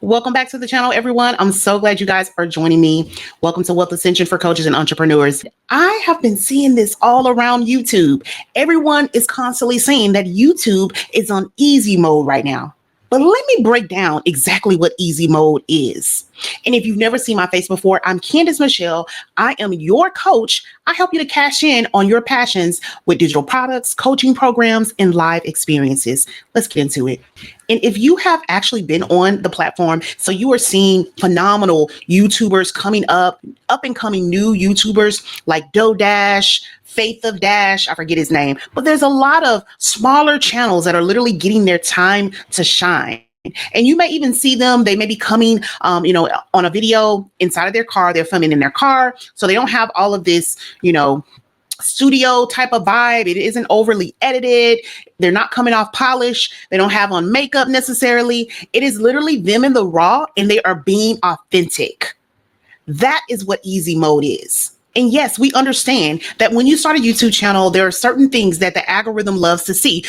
Welcome back to the channel, everyone. I'm so glad you guys are joining me. Welcome to Wealth Ascension for coaches and entrepreneurs. I have been seeing this all around YouTube. Everyone is constantly saying that YouTube is on easy mode right now. But let me break down exactly what easy mode is. And if you've never seen my face before, I'm Candace Michelle. I am your coach. I help you to cash in on your passions with digital products, coaching programs, and live experiences. Let's get into it. And if you have actually been on the platform, so you are seeing phenomenal YouTubers coming up and coming new YouTubers like DoDash, Faith of Dash, I forget his name, but there's a lot of smaller channels that are literally getting their time to shine. And you may even see them, they may be coming, on a video inside of their car, they're filming in their car. So they don't have all of this, studio type of vibe. It isn't overly edited. They're not coming off polish. They don't have on makeup necessarily. It is literally them in the raw and they are being authentic. That is what easy mode is. And yes, we understand that when you start a YouTube channel, there are certain things that the algorithm loves to see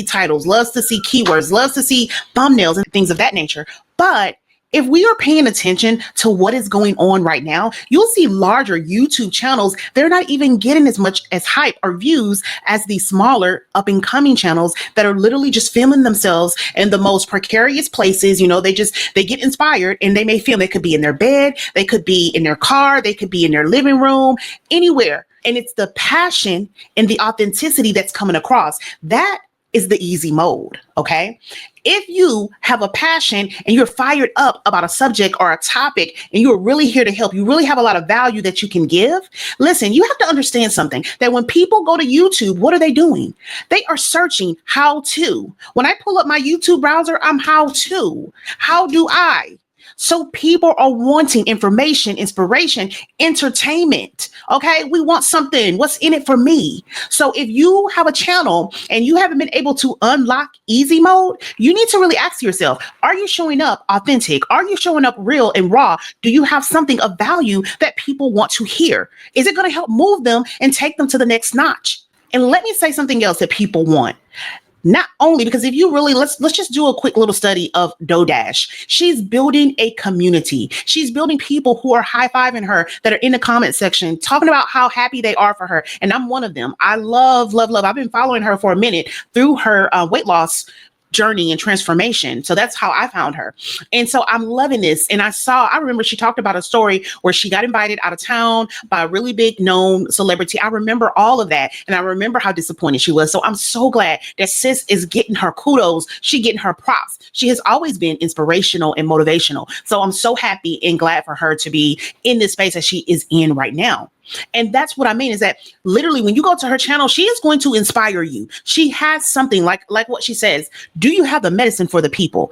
titles, loves to see keywords, loves to see thumbnails and things of that nature. But if we are paying attention to what is going on right now, you'll see larger YouTube channels. They're not even getting as much as hype or views as these smaller up and coming channels that are literally just filming themselves in the most precarious places. They get inspired and they may film. They could be in their bed, they could be in their car, they could be in their living room, anywhere. And it's the passion and the authenticity that's coming across. That is the easy mode. Okay. If you have a passion and you're fired up about a subject or a topic and you're really here to help, you really have a lot of value that you can give. Listen, you have to understand something, that when people go to YouTube, what are they doing? They are searching how to. When I pull up my YouTube browser, I'm how to. How do I? So people are wanting information, inspiration, entertainment. Okay. We want something. What's in it for me? So if you have a channel and you haven't been able to unlock easy mode, you need to really ask yourself, are you showing up authentic? Are you showing up real and raw? Do you have something of value that people want to hear? Is it going to help move them and take them to the next notch? And let me say something else that people want. Not only because if you really, let's just do a quick little study of DoDash. She's building a community. She's building people who are high-fiving her, that are in the comment section, talking about how happy they are for her. And I'm one of them. I love. I've been following her for a minute through her weight loss journey and transformation. So that's how I found her. And so I'm loving this. And I remember she talked about a story where she got invited out of town by a really big known celebrity. I remember all of that. And I remember how disappointed she was. So I'm so glad that sis is getting her kudos. She getting her props. She has always been inspirational and motivational. So I'm so happy and glad for her to be in this space that she is in right now. And that's what I mean, is that literally when you go to her channel, she is going to inspire you. She has something like what she says. Do you have the medicine for the people?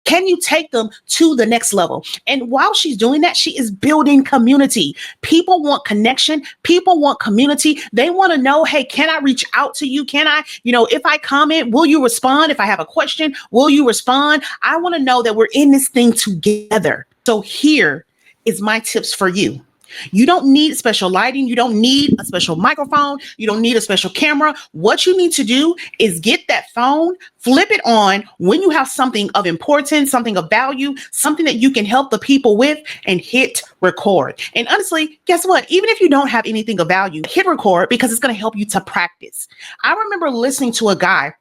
Can you take them to the next level? And while she's doing that, she is building community. People want connection. People want community. They want to know, hey, can I reach out to you? Can I, if I comment, will you respond? If I have a question, will you respond? I want to know that we're in this thing together. So here is my tips for you. You don't need special lighting. You don't need a special microphone. You don't need a special camera. What you need to do is get that phone, flip it on when you have something of importance, something of value, something that you can help the people with, and hit record. And honestly, guess what? Even if you don't have anything of value, hit record, because it's going to help you to practice. I remember listening to a guy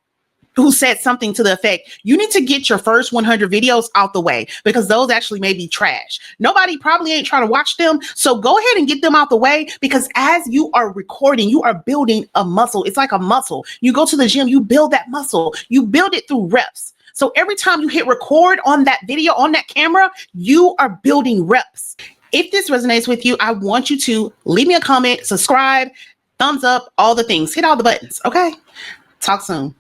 who said something to the effect, you need to get your first 100 videos out the way, because those actually may be trash. Nobody probably ain't trying to watch them. So go ahead and get them out the way, because as you are recording, you are building a muscle. It's like a muscle. You go to the gym, you build that muscle. You build it through reps. So every time you hit record on that video, on that camera, you are building reps. If this resonates with you, I want you to leave me a comment, subscribe, thumbs up, all the things. Hit all the buttons. Okay. Talk soon.